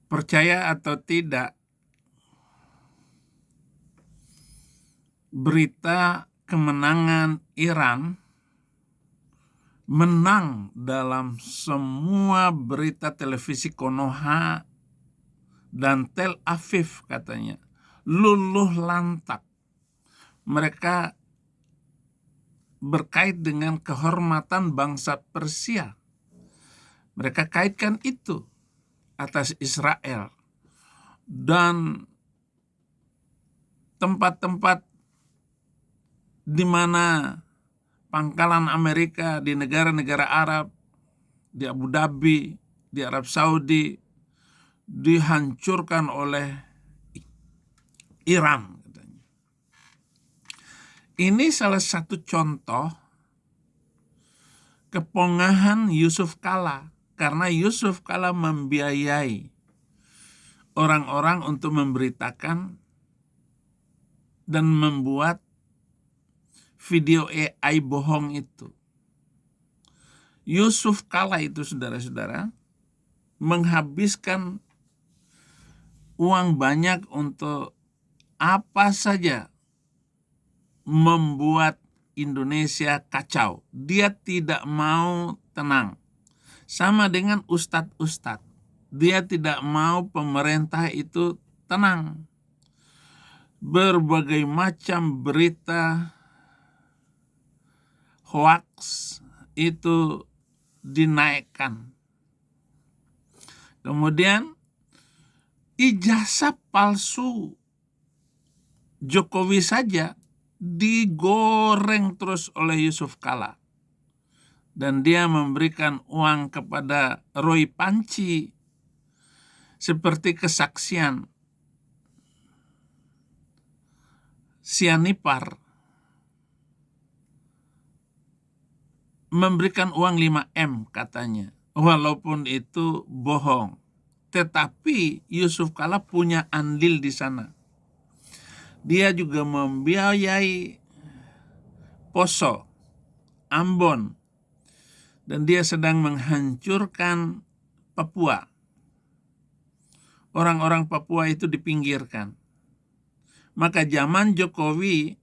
Percaya atau tidak, berita kemenangan Iran menang dalam semua berita televisi Konoha dan Tel Aviv katanya. Luluh lantak. Mereka berkait dengan kehormatan bangsa Persia. Mereka kaitkan itu atas Israel. Dan tempat-tempat di mana pangkalan Amerika di negara-negara Arab, di Abu Dhabi, di Arab Saudi, dihancurkan oleh Iran. Ini salah satu contoh kepongahan Yusuf Kala, karena Yusuf Kala membiayai orang-orang untuk memberitakan dan membuat video AI bohong itu. Yusuf Kala itu, saudara-saudara, menghabiskan uang banyak untuk apa saja membuat Indonesia kacau. Dia tidak mau tenang. Sama dengan ustadz-ustadz. Dia tidak mau pemerintah itu tenang. Berbagai macam berita hoax itu dinaikkan. Kemudian ijazah palsu Jokowi saja digoreng terus oleh Yusuf Kala. Dan dia memberikan uang kepada Roy Panci seperti kesaksian Sianipar, memberikan uang 5M katanya, walaupun itu bohong. Tetapi Yusuf Kala punya andil di sana. Dia juga membiayai Poso, Ambon, dan dia sedang menghancurkan Papua. Orang-orang Papua itu dipinggirkan. Maka zaman Jokowi,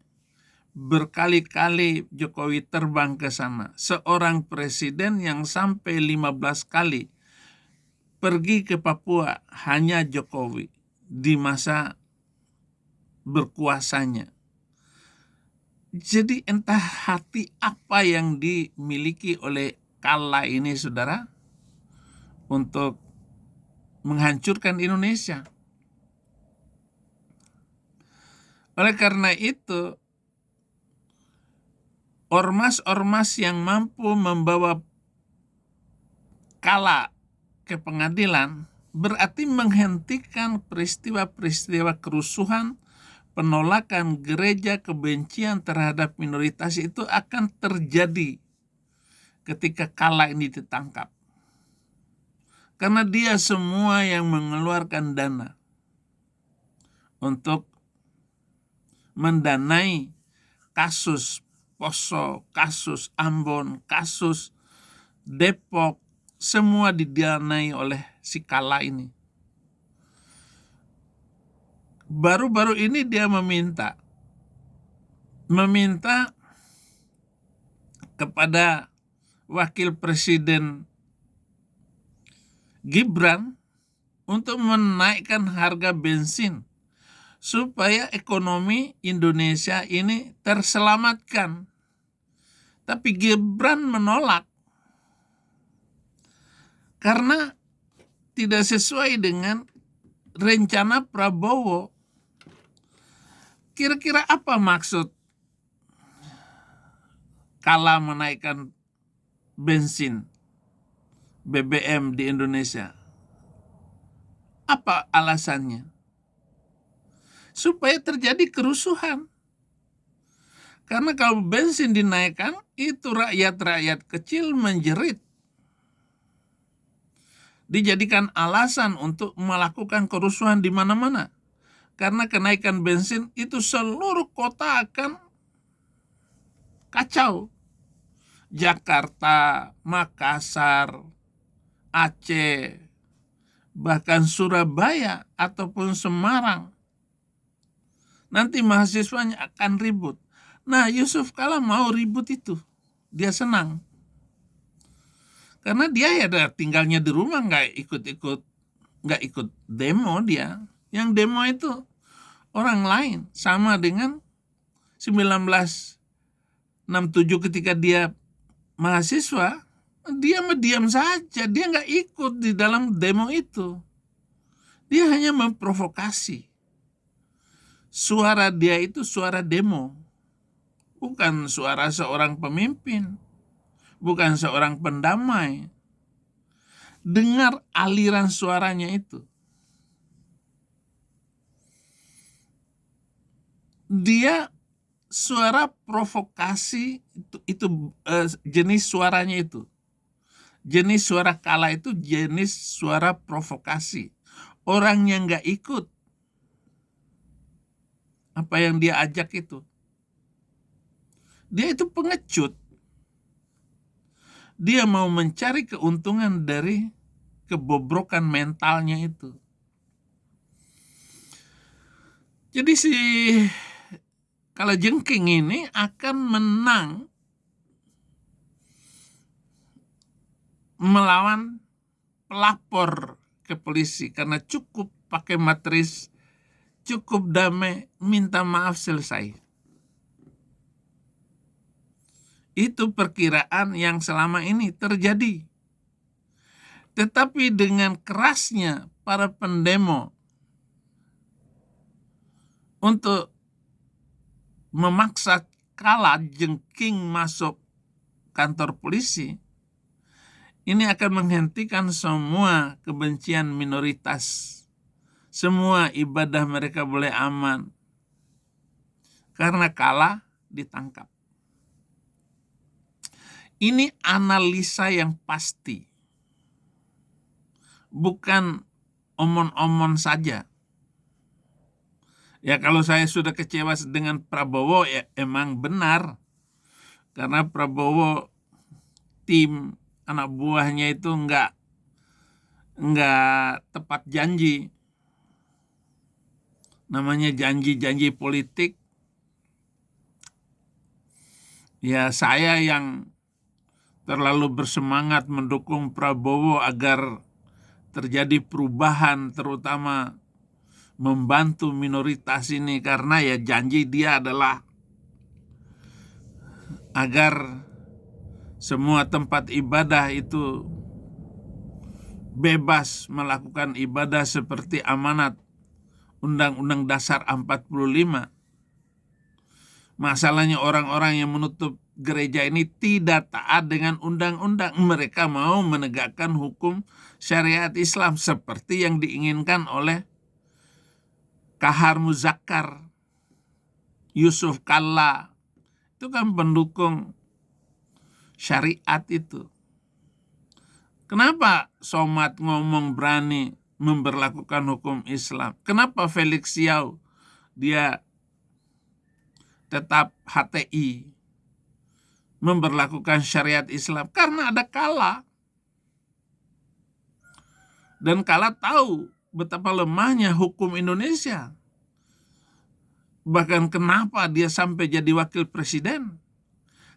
berkali-kali Jokowi terbang ke sana. Seorang presiden yang sampai 15 kali pergi ke Papua hanya Jokowi di masa berkuasanya. Jadi entah hati apa yang dimiliki oleh Kala ini, saudara, untuk menghancurkan Indonesia. Oleh karena itu, ormas-ormas yang mampu membawa Kala ke pengadilan berarti menghentikan peristiwa-peristiwa kerusuhan, penolakan gereja, kebencian terhadap minoritas itu akan terjadi ketika Kala ini ditangkap. Karena dia semua yang mengeluarkan dana untuk mendanai kasus Poso, kasus Ambon, kasus Depok, semua didanai oleh si Kala ini. Baru-baru ini dia meminta kepada Wakil Presiden Gibran untuk menaikkan harga bensin supaya ekonomi Indonesia ini terselamatkan. Tapi Gibran menolak karena tidak sesuai dengan rencana Prabowo. Kira-kira apa maksud Kala menaikkan bensin BBM di Indonesia? Apa alasannya? Supaya terjadi kerusuhan. Karena kalau bensin dinaikkan, itu rakyat-rakyat kecil menjerit. Dijadikan alasan untuk melakukan kerusuhan di mana-mana. Karena kenaikan bensin itu seluruh kota akan kacau. Jakarta, Makassar, Aceh, bahkan Surabaya ataupun Semarang, nanti mahasiswanya akan ribut. Nah, Yusuf Kala mau ribut itu. Dia senang. Karena dia ya tinggalnya di rumah, nggak ikut demo dia. Yang demo itu orang lain. Sama dengan 1967 ketika dia mahasiswa, dia diam saja. Dia nggak ikut di dalam demo itu. Dia hanya memprovokasi. Suara dia itu suara demo. Bukan suara seorang pemimpin. Bukan seorang pendamai. Dengar aliran suaranya itu. Dia suara provokasi itu jenis suaranya itu. Jenis suara Kala itu jenis suara provokasi. Orang yang nggak ikut apa yang dia ajak itu, dia itu pengecut. Dia mau mencari keuntungan dari kebobrokan mentalnya itu. Jadi si Kalajengking ini akan menang melawan pelapor ke polisi karena cukup pakai matris, cukup damai, minta maaf, selesai. Itu perkiraan yang selama ini terjadi. Tetapi dengan kerasnya para pendemo untuk memaksa Kalajengking masuk kantor polisi, ini akan menghentikan semua kebencian minoritas. Semua ibadah mereka boleh aman. Karena Kala ditangkap. Ini analisa yang pasti. Bukan omon-omon saja. Ya kalau saya sudah kecewa dengan Prabowo, ya emang benar. Karena Prabowo, tim anak buahnya itu enggak tepat janji. Namanya janji-janji politik. Ya saya yang terlalu bersemangat mendukung Prabowo agar terjadi perubahan, terutama membantu minoritas ini, karena ya janji dia adalah agar semua tempat ibadah itu bebas melakukan ibadah seperti amanat Undang-Undang Dasar 45. Masalahnya orang-orang yang menutup gereja ini tidak taat dengan undang-undang. Mereka mau menegakkan hukum syariat Islam seperti yang diinginkan oleh Kahar Muzakkar, Yusuf Kalla. Itu kan pendukung syariat itu. Kenapa Somad ngomong berani memberlakukan hukum Islam? Kenapa Felix Xiao dia tetap HTI memberlakukan syariat Islam? Karena ada Kala. Dan Kala tahu betapa lemahnya hukum Indonesia. Bahkan kenapa dia sampai jadi wakil presiden?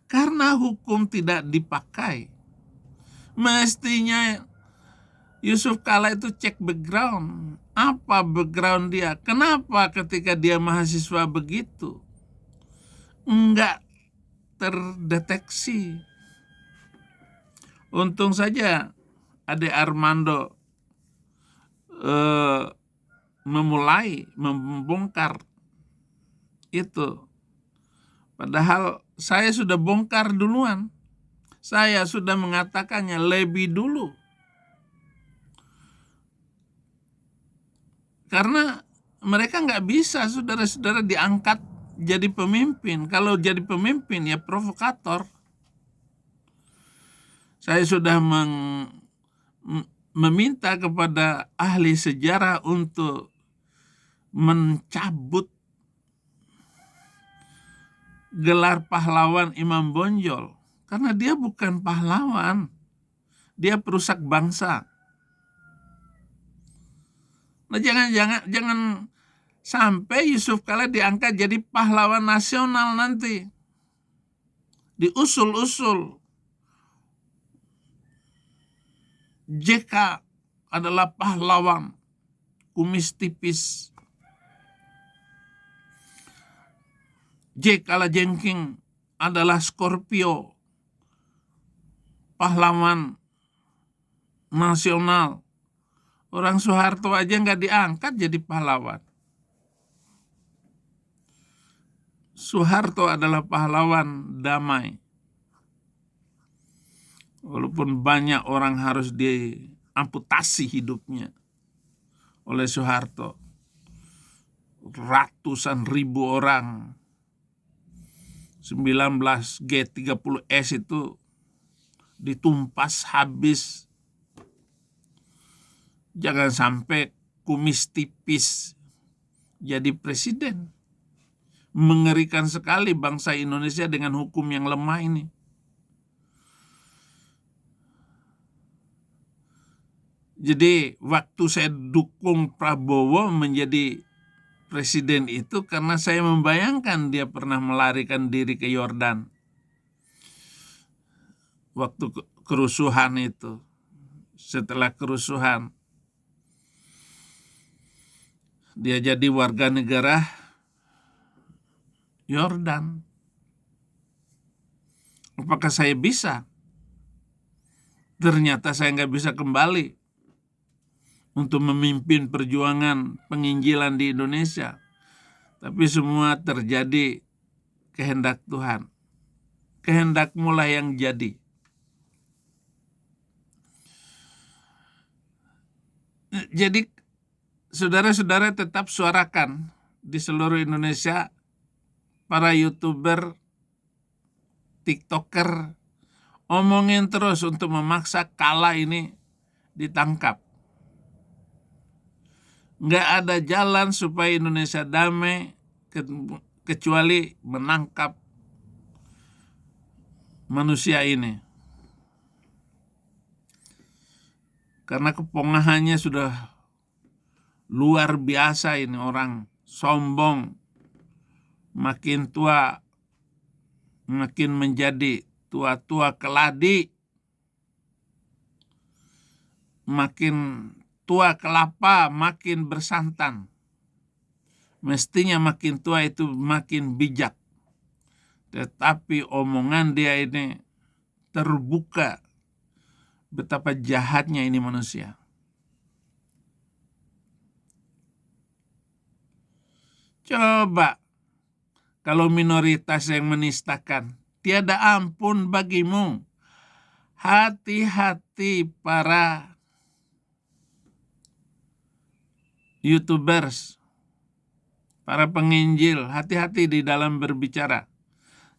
Karena hukum tidak dipakai. Mestinya Yusuf Kala itu cek background. Apa background dia? Kenapa ketika dia mahasiswa begitu enggak terdeteksi? Untung saja Ade Armando memulai membongkar itu. Padahal saya sudah bongkar duluan. Saya sudah mengatakannya lebih dulu. Karena mereka nggak bisa, saudara-saudara, diangkat jadi pemimpin. Kalau jadi pemimpin ya provokator. Saya sudah meminta kepada ahli sejarah untuk mencabut gelar pahlawan Imam Bonjol. Karena dia bukan pahlawan. Dia perusak bangsa. Nah, jangan sampai Yusuf Kala diangkat jadi pahlawan nasional nanti. Diusul-usul. JK adalah pahlawan, kumis tipis. J. Kalajengking adalah Scorpio, pahlawan nasional. Orang Soeharto aja nggak diangkat jadi pahlawan. Soeharto adalah pahlawan damai. Walaupun banyak orang harus diamputasi hidupnya oleh Soeharto. Ratusan ribu orang. 19G30S itu ditumpas habis. Jangan sampai kumis tipis jadi presiden. Mengerikan sekali bangsa Indonesia dengan hukum yang lemah ini. Jadi waktu saya dukung Prabowo menjadi presiden itu karena saya membayangkan dia pernah melarikan diri ke Yordan. Waktu kerusuhan itu. Setelah kerusuhan, dia jadi warga negara Yordan. Apakah saya bisa? Ternyata saya nggak bisa kembali untuk memimpin perjuangan penginjilan di Indonesia. Tapi semua terjadi kehendak Tuhan. Kehendakmu lah yang jadi. Jadi saudara-saudara tetap suarakan di seluruh Indonesia, para YouTuber, TikToker, omongin terus untuk memaksa Kala ini ditangkap. Nggak ada jalan supaya Indonesia damai kecuali menangkap manusia ini. Karena kepongahannya sudah luar biasa ini, orang sombong, makin tua makin menjadi tua-tua keladi, makin tua kelapa makin bersantan. Mestinya makin tua itu makin bijak. Tetapi omongan dia ini terbuka betapa jahatnya ini manusia. Coba kalau minoritas yang menistakan, tiada ampun bagimu. Hati-hati para YouTubers, para penginjil, hati-hati di dalam berbicara.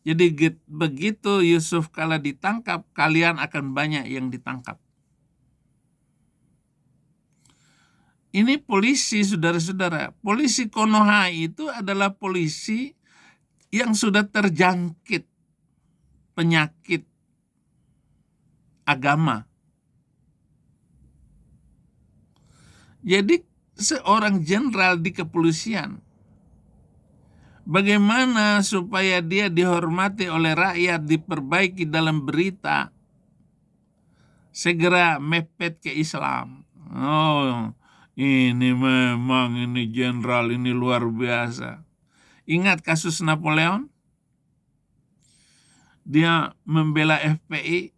Jadi begitu Yusuf Kala ditangkap, kalian akan banyak yang ditangkap. Ini polisi, saudara-saudara. Polisi Konoha itu adalah polisi yang sudah terjangkit penyakit agama. Jadi seorang jenderal di kepolisian, bagaimana supaya dia dihormati oleh rakyat, diperbaiki dalam berita, segera mepet ke Islam. Oh, ini memang ini jenderal ini luar biasa. Ingat kasus Napoleon? Dia membela FPI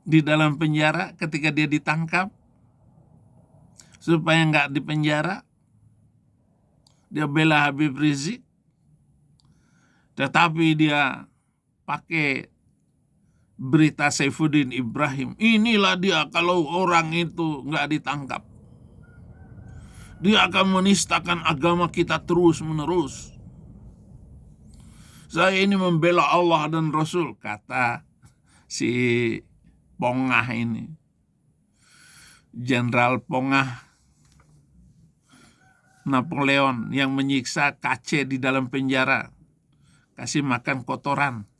di dalam penjara ketika dia ditangkap supaya nggak dipenjara. Dia bela Habib Rizik, tetapi dia pakai berita Saifuddin Ibrahim. Inilah dia kalau orang itu nggak ditangkap. Dia akan menistakan agama kita terus-menerus. Saya ini membela Allah dan Rasul, kata si Pongah ini. Jenderal Pongah Napoleon yang menyiksa KC di dalam penjara. Kasih makan kotoran.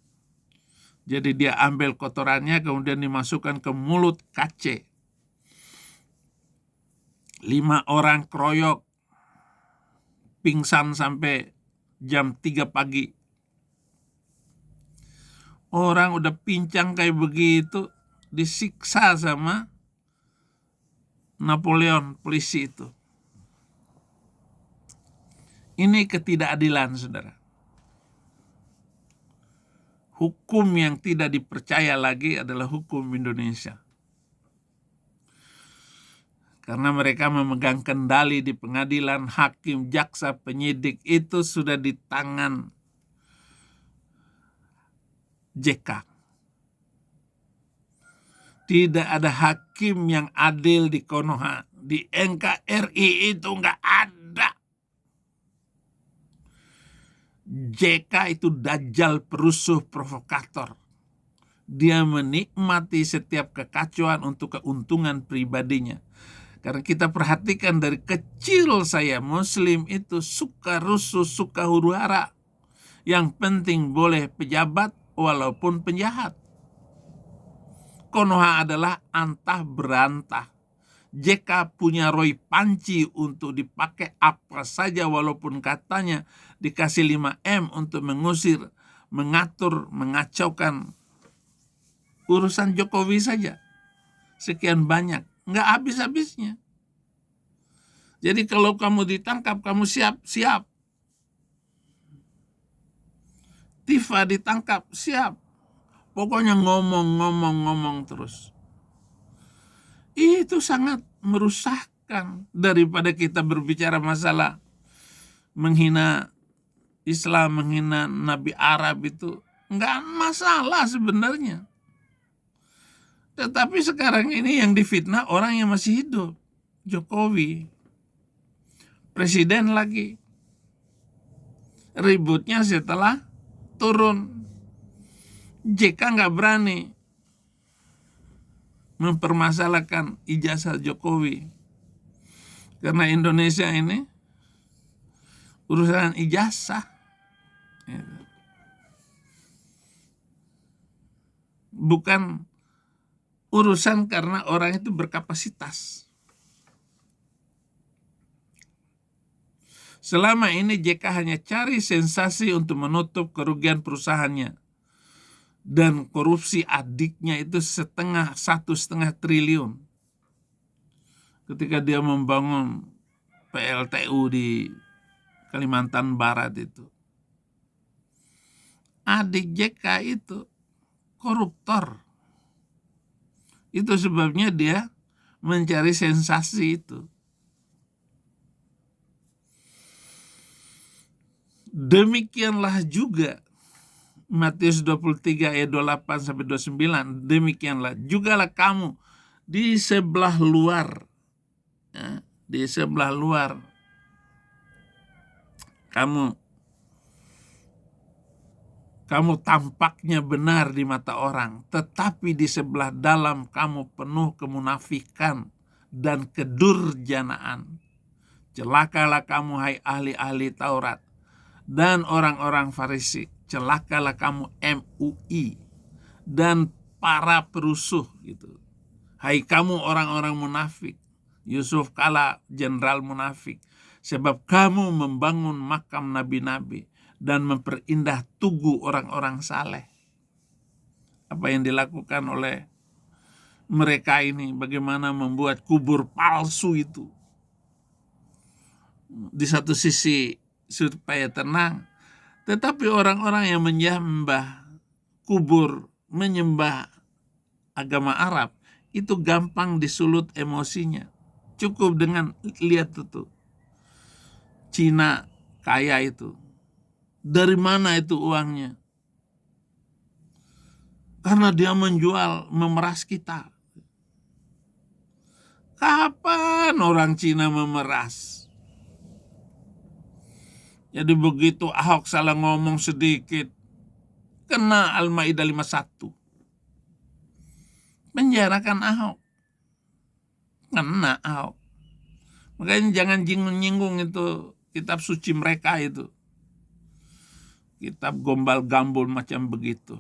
Jadi dia ambil kotorannya kemudian dimasukkan ke mulut KC. 5 orang keroyok, pingsan sampai jam 3 pagi. Orang udah pincang kayak begitu, disiksa sama Napoleon, polisi itu. Ini ketidakadilan, saudara. Hukum yang tidak dipercaya lagi adalah hukum Indonesia. Karena mereka memegang kendali di pengadilan, hakim, jaksa, penyidik, itu sudah di tangan JK. Tidak ada hakim yang adil di Konoha. Di NKRI itu nggak ada. JK itu dajjal, perusuh, provokator. Dia menikmati setiap kekacauan untuk keuntungan pribadinya. Karena kita perhatikan dari kecil saya, Muslim itu suka rusuh, suka huru-hara. Yang penting boleh pejabat walaupun penjahat. Konoha adalah antah berantah. JK punya Roy panci untuk dipakai apa saja walaupun katanya dikasih 5M untuk mengusir, mengatur, mengacaukan urusan Jokowi saja. Sekian banyak. Nggak habis-habisnya. Jadi kalau kamu ditangkap, kamu siap. Tifa ditangkap, siap. Pokoknya ngomong terus. Itu sangat merusakkan daripada kita berbicara masalah menghina Islam, menghina Nabi Arab itu. Nggak masalah sebenarnya. Tetapi sekarang ini yang difitnah orang yang masih hidup. Jokowi. Presiden lagi. Ributnya setelah turun. JK nggak berani mempermasalahkan ijazah Jokowi. Karena Indonesia ini urusan ijazah. Bukan urusan karena orang itu berkapasitas. Selama ini JK hanya cari sensasi untuk menutup kerugian perusahaannya. Dan korupsi adiknya itu 1,5 triliun. Ketika dia membangun PLTU di Kalimantan Barat itu. Adik JK itu koruptor. Itu sebabnya dia mencari sensasi itu. Demikianlah juga Matius 23 ayat 28 sampai 29. Demikianlah jugalah kamu di sebelah luar. Ya, di sebelah luar. Kamu tampaknya benar di mata orang, tetapi di sebelah dalam kamu penuh kemunafikan dan kedurjanaan. Celakalah kamu hai ahli-ahli Taurat dan orang-orang Farisi. Celakalah kamu MUI dan para perusuh gitu. Hai kamu orang-orang munafik. Yusuf Kala jenderal munafik. Sebab kamu membangun makam nabi-nabi dan memperindah tugu orang-orang saleh. Apa yang dilakukan oleh mereka ini, bagaimana membuat kubur palsu itu. Di satu sisi supaya tenang, tetapi orang-orang yang menyembah kubur, menyembah agama Arab, itu gampang disulut emosinya. Cukup dengan lihat itu. Cina kaya itu. Dari mana itu uangnya? Karena dia menjual, memeras kita. Kapan orang Cina memeras? Jadi begitu Ahok salah ngomong sedikit, kena Al-Maidah 51. Penjarakan Ahok. Kena Ahok. Makanya jangan nyinggung itu kitab suci mereka itu. Kitab gombal-gambul macam begitu.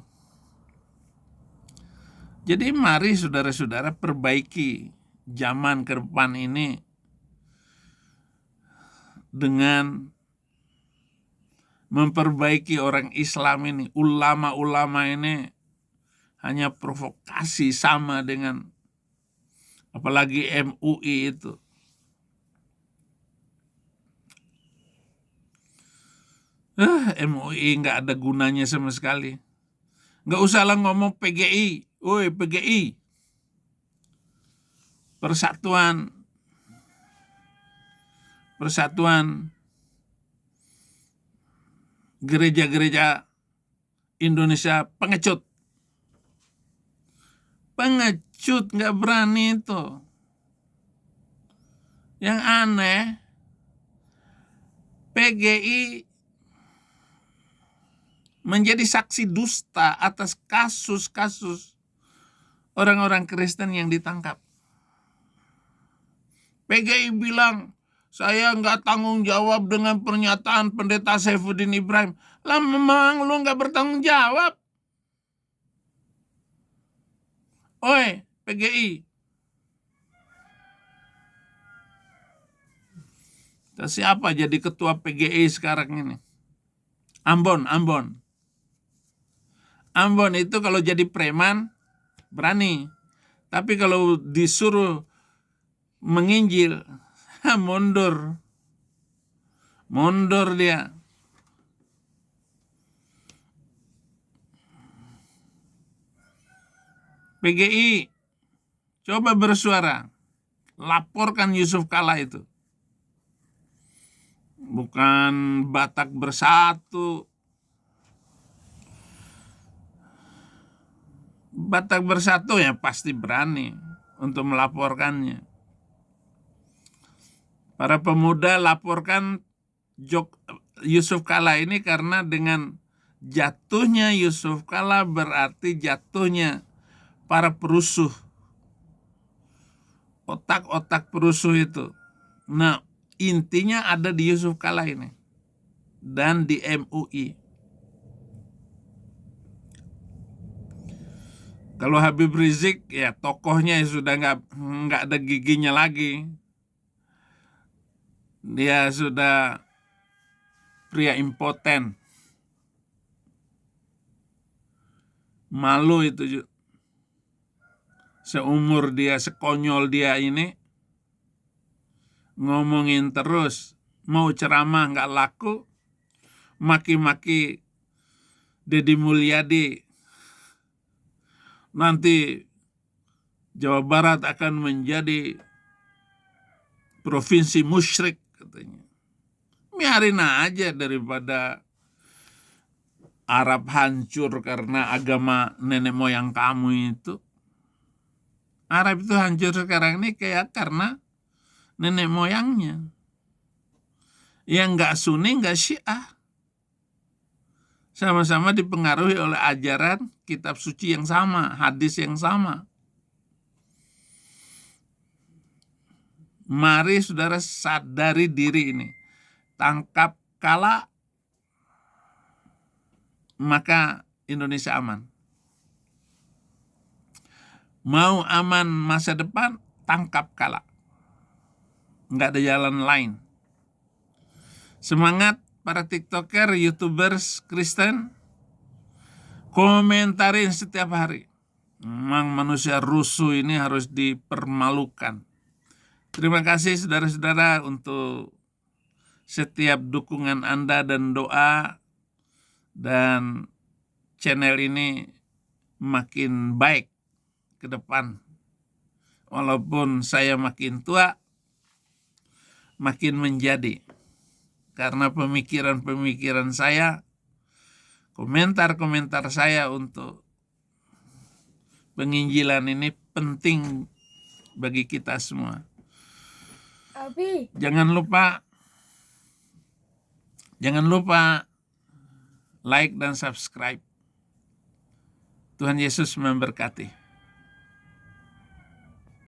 Jadi mari saudara-saudara perbaiki zaman ke depan ini dengan memperbaiki orang Islam ini. Ulama-ulama ini hanya provokasi sama dengan apalagi MUI itu. MUI nggak ada gunanya sama sekali. Nggak usah lah ngomong PGI. Woi PGI. Persatuan gereja-gereja Indonesia pengecut. Pengecut, nggak berani itu. Yang aneh, PGI menjadi saksi dusta atas kasus-kasus orang-orang Kristen yang ditangkap. PGI bilang, saya nggak tanggung jawab dengan pernyataan pendeta Saifuddin Ibrahim. Lah memang lu nggak bertanggung jawab? Oi, PGI. Siapa jadi ketua PGI sekarang ini? Ambon itu kalau jadi preman berani. Tapi kalau disuruh menginjil, mundur dia. PGI, coba bersuara, laporkan Yusuf Kala itu. Bukan Batak Bersatu. Batak Bersatu ya pasti berani untuk melaporkannya. Para pemuda laporkan Yusuf Kala ini karena dengan jatuhnya Yusuf Kala berarti jatuhnya para perusuh. Otak-otak perusuh itu. Nah, intinya ada di Yusuf Kala ini. Dan di MUI. Kalau Habib Rizik, ya tokohnya sudah nggak ada giginya lagi. Dia sudah pria impoten. Malu itu. Seumur dia, sekonyol dia ini, ngomongin terus, mau ceramah nggak laku, maki-maki Deddy Mulyadi. Nanti Jawa Barat akan menjadi provinsi musyrik, katanya. Biarin aja daripada Arab hancur karena agama nenek moyang kamu itu. Arab itu hancur sekarang ini kayak karena nenek moyangnya. Yang nggak Sunni, nggak Syiah. Sama-sama dipengaruhi oleh ajaran kitab suci yang sama, hadis yang sama. Mari saudara sadari diri ini. Tangkap Kala, maka Indonesia aman. Mau aman masa depan, tangkap Kala. Nggak ada jalan lain. Semangat para TikToker, YouTubers Kristen, komentarin setiap hari. Memang manusia rusuh ini harus dipermalukan. Terima kasih saudara-saudara untuk setiap dukungan Anda dan doa, dan channel ini makin baik ke depan. Walaupun saya makin tua, makin menjadi. Karena pemikiran-pemikiran saya, komentar-komentar saya untuk penginjilan ini penting bagi kita semua. Jangan lupa like dan subscribe. Tuhan Yesus memberkati.